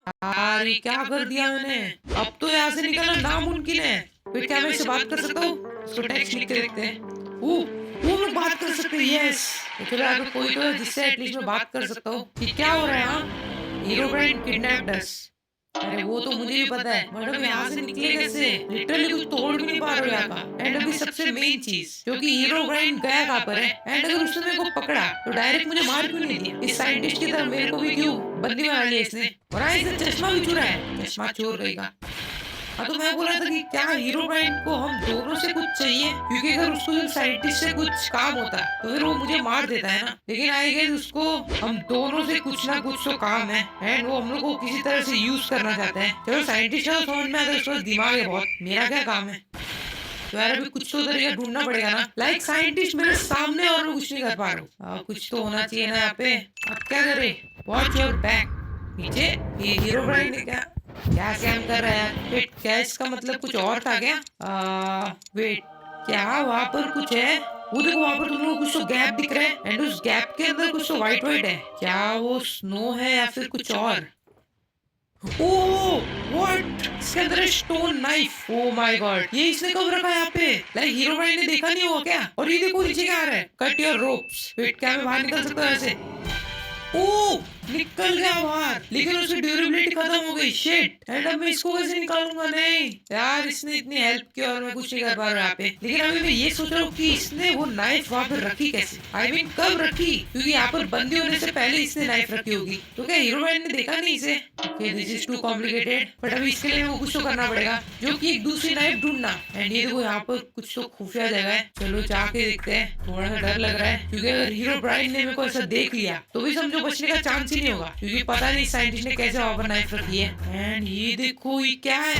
यार ये क्या कर दिया मैंने। अब तो यहाँ से निकलना नामुमकिन है। फिर क्या मैं इससे बात कर सकता हूँ? इसको टेक्स्ट लिख के देखते हैं। वो हम लोग बात कर सकते हैं। यस, तो चलो यहाँ पे कोई तो है जिससे एटलीस्ट मैं बात कर सकता हूँ कि क्या हो रहा है यहाँ। हीरो ब्राइन किडनैप्ड अस। अरे वो तो मुझे भी पता है, बट अब यहाँ से निकले कैसे? लिटरली कुछ तोड़ भी नहीं पा रहे हो यहाँ का। एंड अभी सबसे मेन चीज जो कि हीरो ब्राइन गया कहाँ पर है, एंड अगर उसने मेरे को पकड़ा तो डायरेक्ट मुझे मार क्यों नहीं दिया? इस साइंटिस्ट की तरह मेरे को भी क्यों बंदी बना लिया इसने? और हाँ, इसने चश्मा भी चुरा है। चश्मा चोर रहेगा। हाँ, तो मैं बोला था कि क्या हीरो ब्राइन को हम दोनों से कुछ चाहिए, क्योंकि अगर उसको साइंटिस्ट से कुछ काम होता तो फिर वो मुझे मार देता है ना। लेकिन आई गेस उसको हम दोनों से कुछ ना कुछ तो काम है, एंड वो हम लोग को किसी तरह से यूज करना चाहता है। चलो साइंटिस्ट का तो समझ में आता है, उसका दिमाग है बहुत। मेरा क्या काम है? तो यार अभी कुछ तो तरीका ढूंढना पड़ेगा ना। लाइक साइंटिस्ट मेरे सामने और मैं कुछ नहीं कर पा रहा हूँ। कुछ तो होना चाहिए ना यहाँ पे। अब क्या करे? Watch your back. पीछे ये हीरो ब्राइन ने क्या क्या स्कैम कर रहा है? वेट, क्या इसका मतलब कुछ और था क्या? वेट, क्या वहाँ पर कुछ है? वो देखो, वहाँ पर तुम लोगों को कुछ तो गैप दिख रहा है, एंड उस गैप के अंदर कुछ तो व्हाइट व्हाइट है। क्या वो स्नो है या फिर कुछ और? ओह व्हाट, इसके अंदर है stone knife. Oh my God, ये इसने कब रखा है यहाँ पे? लाइक हीरो ब्राइन ने देखा नहीं होगा क्या? और ये देखो नीचे क्या आ रहा है, कट योर रोप्स। वेट, क्या मैं बाहर निकल सकता हूँ ऐसे? ओ, निकल गया बाहर, लेकिन उसकी ड्यूरेबिलिटी खत्म हो गई। शिट, एंड अब मैं इसको कैसे निकालूंगा? नहीं यार, इसने इतनी हेल्प की और मैं कुछ नहीं कर पा रहा यहाँ पे। लेकिन अभी मैं ये सोच रहा हूँ कि इसने वो नाइफ वहाँ पर रखी कैसे? आई मीन कब रखी? क्योंकि यहाँ पर बंदी होने से पहले इसने नाइफ रखी होगी। तो क्या हीरो ब्राइन ने देखा नहीं इसे? Okay, this is too complicated, but अभी इसके लिए वो कुछ तो करना पड़ेगा, जो कि एक दूसरी नाइफ ढूंढना। एंड ये देखो यहाँ पर कुछ तो खुफिया जगह है। चलो जाके देखते हैं। थोड़ा सा डर लग रहा है, क्योंकि अगर हीरो ब्राइन ने मेरे को ऐसा देख लिया तो भी समझो बचने का चांस ही नहीं होगा, क्योंकि पता नहीं साइंटिस्ट ने कैसे वहां पर नाइफ रखी है। एंड ये देखो, ये क्या है?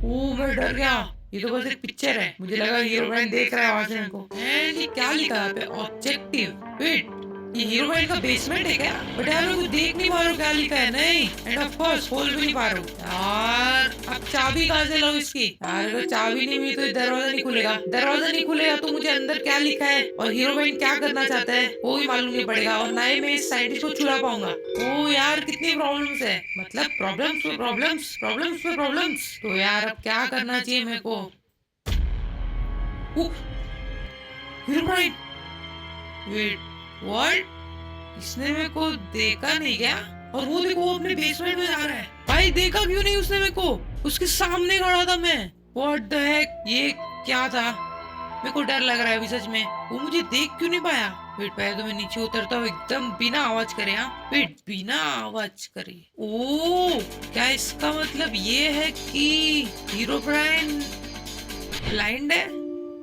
ओ, मैं डर गया। ये तो बस एक पिक्चर है, मुझे लगा हीरो ब्राइन देख रहा है वहां से मेरे को। एंड ये क्या लिखा है यहाँ पे? ऑब्जेक्टिव। वेट, ये हीरो ब्राइन का बेसमेंट है क्या? बट यार मैं कुछ देख नहीं पा रहा हूँ क्या लिखा है। नहीं, एंड ऑफ कोर्स खोल भी नहीं पा रहा हूँ यार। अब चाबी कहाँ से लाऊं इसकी? यार अगर चाबी नहीं हुई तो ये दरवाजा नहीं खुलेगा। दरवाजा नहीं खुलेगा तो मुझे अंदर क्या लिखा है और हीरो ब्राइन क्या करना चाहता है वो भी मालूम नहीं पड़ेगा, और ना ही मैं इस साइंटिस्ट को छुड़ा पाऊंगा। ओ यार, कितनी प्रॉब्लम्स है, मतलब प्रॉब्लम्स पे प्रॉब्लम्स, प्रॉब्लम्स पे प्रॉब्लम्स। तो यार अब क्या करना चाहिए मेरे को? Herobrine, wait, what? इसने मेरे को देखा नहीं क्या? और वो देखो, वो अपने बेसमेंट में जा रहा है। भाई देखा क्यों नहीं उसने मेरे को? उसके सामने खड़ा था मैं। व्हाट द हेक, ये क्या था? मेरे को डर लग रहा है अभी सच में। वो मुझे देख क्यों नहीं पाया? वेट, पहले तो मैं नीचे उतरता हूँ एकदम बिना आवाज करे। हाँ वेट, बिना आवाज करे। ओ, क्या इसका मतलब ये है कि हीरो ब्राइन ब्लाइंड है?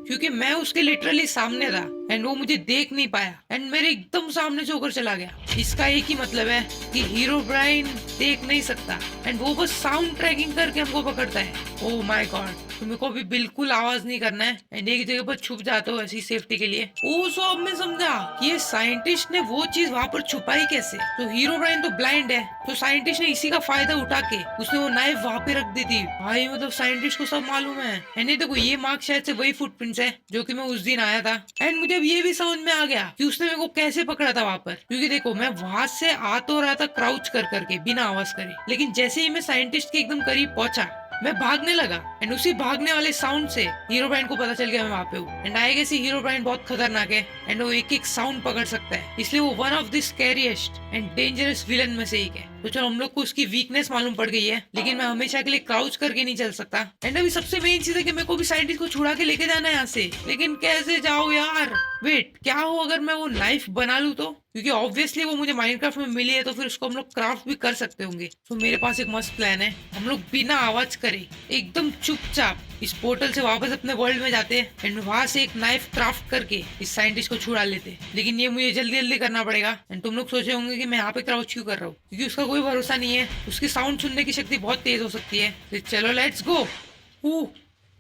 क्योंकि मैं उसके लिटरली सामने था एंड वो मुझे देख नहीं पाया, एंड मेरे एकदम सामने से होकर चला गया। इसका एक ही मतलब है कि हीरो ब्राइन देख नहीं सकता, एंड वो बस साउंड ट्रैकिंग करके हमको पकड़ता है। ओह माय गॉड, तो मेरे को भी बिल्कुल आवाज नहीं करना है, एंड एक जगह पर छुप जाता हूँ ऐसी सेफ्टी के लिए। ओ सो अब मैं समझा कि ये साइंटिस्ट ने वो चीज वहां पर छुपाई कैसे। तो हीरो ब्राइन तो ब्लाइंड है, तो साइंटिस्ट ने इसी का फायदा उठा के उसने वो नाइफ वहां पे रख दी थी। भाई मतलब साइंटिस्ट को सब मालूम है। एंड देखो, ये मार्क शायद से वही फुटप्रिंट्स है जो कि मैं उस दिन आया था। एंड मुझे अब ये भी समझ में आ गया कि उसने मेरे को कैसे पकड़ा था वहां पर, क्योंकि देखो मैं वहां से आ तो रहा था क्राउच कर करके बिना आवाज करे, लेकिन जैसे ही मैं साइंटिस्ट के एकदम करीब पहुंचा मैं भागने लगा, एंड उसी भागने वाले साउंड से हीरो ब्राइन को पता चल गया मैं वहां पे हूँ। And I guess Herobrine बहुत खतरनाक है, एंड वो एक एक साउंड पकड़ सकता है, इसलिए वो one of the scariest and dangerous villain में से एक है। तो चलो, हम लोग को उसकी वीकनेस मालूम पड़ गई है, लेकिन मैं हमेशा के लिए क्राउच करके नहीं चल सकता। एंड अभी सबसे मेन चीज है कि मेरे को भी साइंटिस्ट को छुड़ा के लेके जाना है यहाँ से, लेकिन कैसे जाओ यार? वेट, क्या हो अगर मैं वो नाइफ बना लूं तो? क्योंकि ऑब्वियसली वो मुझे माइनक्राफ्ट में मिली है, तो फिर उसको हम लोग क्राफ्ट भी कर सकते होंगे। तो मेरे पास एक मस्त प्लान है। हम लोग बिना आवाज करे एकदम चुपचाप इस पोर्टल से वापस अपने वर्ल्ड में जाते हैं, एंड वहां से एक नाइफ क्राफ्ट करके इस साइंटिस्ट को छुड़ा लेते हैं। लेकिन ये मुझे जल्दी जल्दी करना पड़ेगा। एंड तुम लोग सोचे होंगे कि मैं यहाँ पे क्राउच क्यों कर रहा हूँ, क्योंकि उसका कोई भरोसा नहीं है, उसकी साउंड सुनने की शक्ति बहुत तेज हो सकती है। तो चलो लेट्स गो।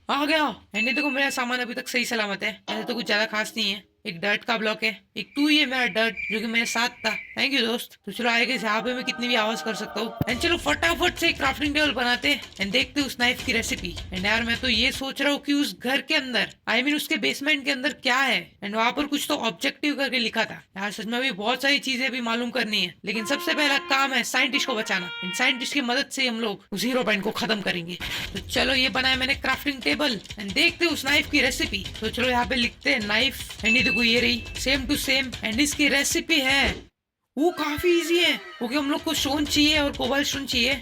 आ गया। एंड देखो, मेरा सामान अभी तक सही सलामत है, ऐसे तो कुछ ज्यादा खास नहीं है। एक डर्ट का ब्लॉक है, एक तू ही है मेरा डर्ट जो कि मेरे साथ था। थैंक यू दोस्त। तो चलो आगे यहाँ पे मैं कितनी भी आवाज कर सकता हूँ। एंड चलो फटाफट से एक क्राफ्टिंग टेबल बनाते हैं एंड देखते उस नाइफ की रेसिपी। एंड यार मैं तो ये सोच रहा हूँ कि उस घर के अंदर आई मीन उसके बेसमेंट के अंदर क्या है। एंड वहां पर कुछ तो ऑब्जेक्टिव करके लिखा था। यार सच में अभी बहुत सारी चीजें अभी मालूम करनी है, लेकिन सबसे पहला काम है साइंटिस्ट को बचाना। एंड साइंटिस्ट की मदद से हम लोग उस हीरो बैंड को खत्म करेंगे। तो चलो ये बनाया मैंने क्राफ्टिंग टेबल एंड देखते उस नाइफ की रेसिपी। तो चलो यहाँ पे लिखते हैं नाइफ। एंड ये देखो ये रही सेम टू सेम। एंड इसकी रेसिपी है वो काफी इजी है, क्योंकि हम लोग को स्टोन चाहिए और कोबाल्ट स्टोन चाहिए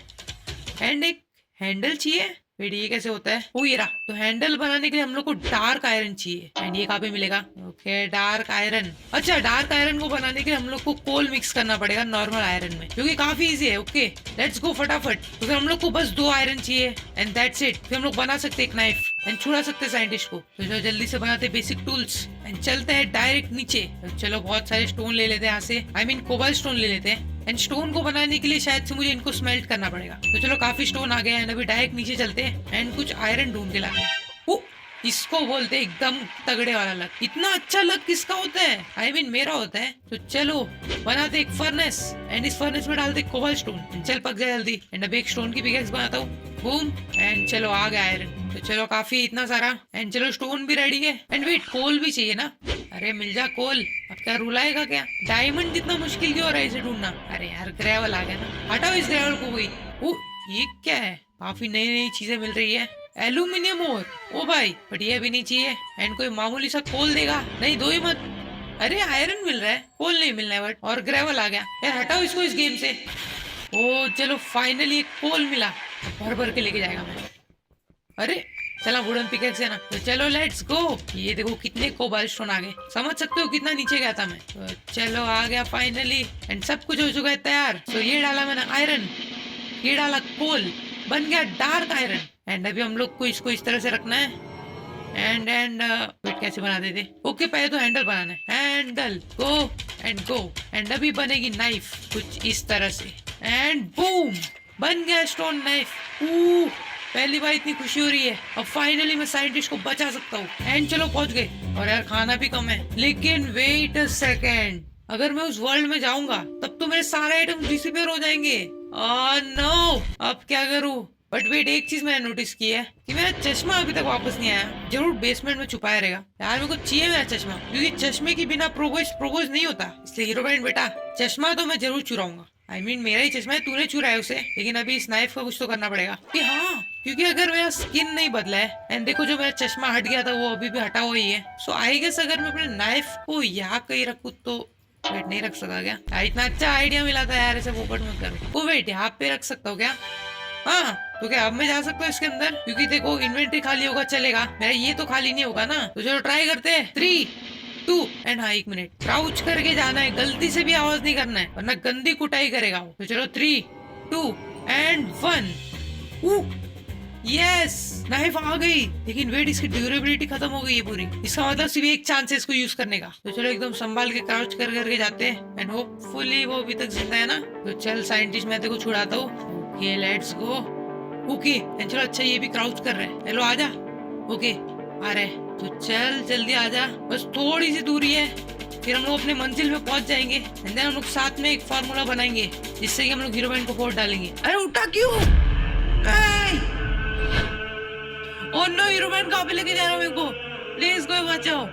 एंड एक हैंडल चाहिए। वेट ये कैसे होता है? वो ये रहा। तो हैंडल बनाने के लिए हम लोग को डार्क आयरन चाहिए एंड ये कहाँ पे मिलेगा? Okay dark iron. अच्छा डार्क आयरन को बनाने के लिए हम लोग को कोल मिक्स करना पड़ेगा नॉर्मल आयरन में, क्योंकि काफी इजी है। ओके लेट्स गो फटाफट। तो फिर हम लोग को बस 2 आयरन चाहिए एंड दैट्स इट। फिर हम लोग बना सकते हैं एक नाइफ एंड छुड़ा सकते हैं साइंटिस्ट को। तो चलो जल्दी से बनाते बेसिक टूल्स एंड चलते हैं डायरेक्ट नीचे। तो चलो बहुत सारे स्टोन ले लेते हैं यहाँ से, आई मीन कोबाल्ट स्टोन ले लेते हैं। एंड स्टोन को बनाने के लिए शायद से मुझे इनको स्मेल्ट करना पड़ेगा। तो चलो काफी स्टोन आ गए हैं, अभी डायरेक्ट नीचे चलते हैं एंड कुछ आयरन ढूंढ के लाते हैं। इसको बोलते हैं एकदम तगड़े वाला लक। इतना अच्छा लक किसका होता है? आई मीन मेरा होता है। तो चलो बनाते एक फर्नेस एंड इस फर्नेस में डालते कोबाल्ट स्टोन। चल पक जाए जल्दी। एंड अब एक स्टोन की पिकेक्स बनाता हूँ। बूम एंड चलो आ गया आयरन। तो चलो काफी इतना सारा एंड चलो स्टोन भी रेडी है। एंड वेट कोल भी चाहिए ना? अरे मिल जा कोल। अब क्या रुलाएगा क्या? डायमंड इतना मुश्किल क्यों हो रहा है इसे ढूंढना? अरे यार ग्रेवल आ गया ना, हटाओ इस ग्रेवल को। कोई ये क्या है? काफी नई नई चीजें मिल रही है। एल्यूमिनियम और ओ भाई बट ये भी नहीं चाहिए। एंड कोई मामूली सा कोल देगा? नहीं दो ही मत। अरे आयरन मिल रहा है, कोल नहीं मिलना है बट। और ग्रेवल आ गया यार, हटाओ इसको इस गेम से। ओ चलो फाइनली एक कोल मिला, भर भर के लेके जाएगा मैं। अरे चला वुडन पिकेक्स है ना। तो चलो लेट्स गो। ये देखो कितने कोबाल्ट स्टोन आ गए, समझ सकते हो कितना नीचे गया था मैं। तो चलो आ गया फाइनली एंड सब कुछ हो चुका है तैयार। तो ये डाला मैंने आयरन, ये डाला कोल, बन गया डार्क आयरन। एंड अभी हम लोग को इसको इस तरह से रखना है एंड वेट कैसे बना देते? ओके पहले तो हैंडल बनाना है। हैंडल गो एंड अभी बनेगी नाइफ कुछ इस तरह से एंड बूम बन गया स्टोन नाइफ। पहली बार इतनी खुशी हो रही है, अब फाइनली मैं साइंटिस्ट को बचा सकता हूँ। एंड चलो पहुंच गए। और यार खाना भी कम है, लेकिन वेट अ सेकेंड, अगर मैं उस वर्ल्ड में जाऊंगा तब तो मेरे सारे आइटम डिसअपीयर हो जाएंगे। नो अब क्या करूँ? बट वेट एक चीज मैंने नोटिस की है कि मेरा चश्मा अभी तक वापस नहीं आया। जरूर बेसमेंट में छुपाया रहेगा। यार मेरे को चाहिए मेरा चश्मा, क्योंकि चश्मे के बिना प्रोग्रेस नहीं होता। इसलिए हीरो बैंड बेटा चश्मा तो मैं जरूर चुराऊंगा। आई मीन मेरा ही चश्मा है, तूने चुराया उसे, लेकिन अभी इस नाइफ का कुछ तो करना पड़ेगा। कि हाँ क्योंकि अगर मेरा स्किन नहीं बदला है एंड देखो जो मेरा चश्मा हट गया था वो अभी भी हटा हुआ ही है। सो आई गेस अगर मैं अपने नाइफ को यहाँ कहीं रखूँ तो वेट नहीं रख सका क्या? इतना अच्छा आइडिया मिला था यार, ऐसे पोपट मत करो। वो वेट यहाँ पे रख सकता हूँ क्या? हाँ तो क्या अब मैं जा सकता हूँ इसके अंदर? क्योंकि देखो इन्वेंटरी खाली होगा चलेगा, मेरा ये तो खाली नहीं होगा ना। तो चलो ट्राई करते हैं। 3 2 एंड हाँ 1 मिनट क्राउच करके जाना है, गलती से भी आवाज नहीं करना है वरना गंदी कुटाई करेगा वो। तो चलो 3 2 एंड 1। यस नाइफ आ गई, लेकिन वेट इसकी ड्यूरेबिलिटी खत्म हो गई है पूरी। इसका मतलब सिर्फ एक चांस है इसको यूज करने का। तो चलो एकदम संभाल के क्राउच कर करके जाते हैं एंड होपफुली वो अभी तक जिंदा है ना। तो चल साइंटिस्ट मैं तेरे को छुड़ाता हूँ। Okay let's go. ओके चलो अच्छा ये भी क्राउच कर रहे हैं। हेलो आजा। ओके आ रहे। तो चल जल्दी आजा, बस थोड़ी सी दूरी है फिर हम लोग अपने मंजिल में पहुंच जाएंगे। एंड देन हम लोग साथ में एक फार्मूला बनाएंगे जिससे कि हम लोग हीरो बैंड को फोड़ डालेंगे। अरे उठा क्यों? ओ नो हीरो बैंड कहाँ पे लेके जा रहा हूँ मेरे को? प्लीज कोई बचाओ।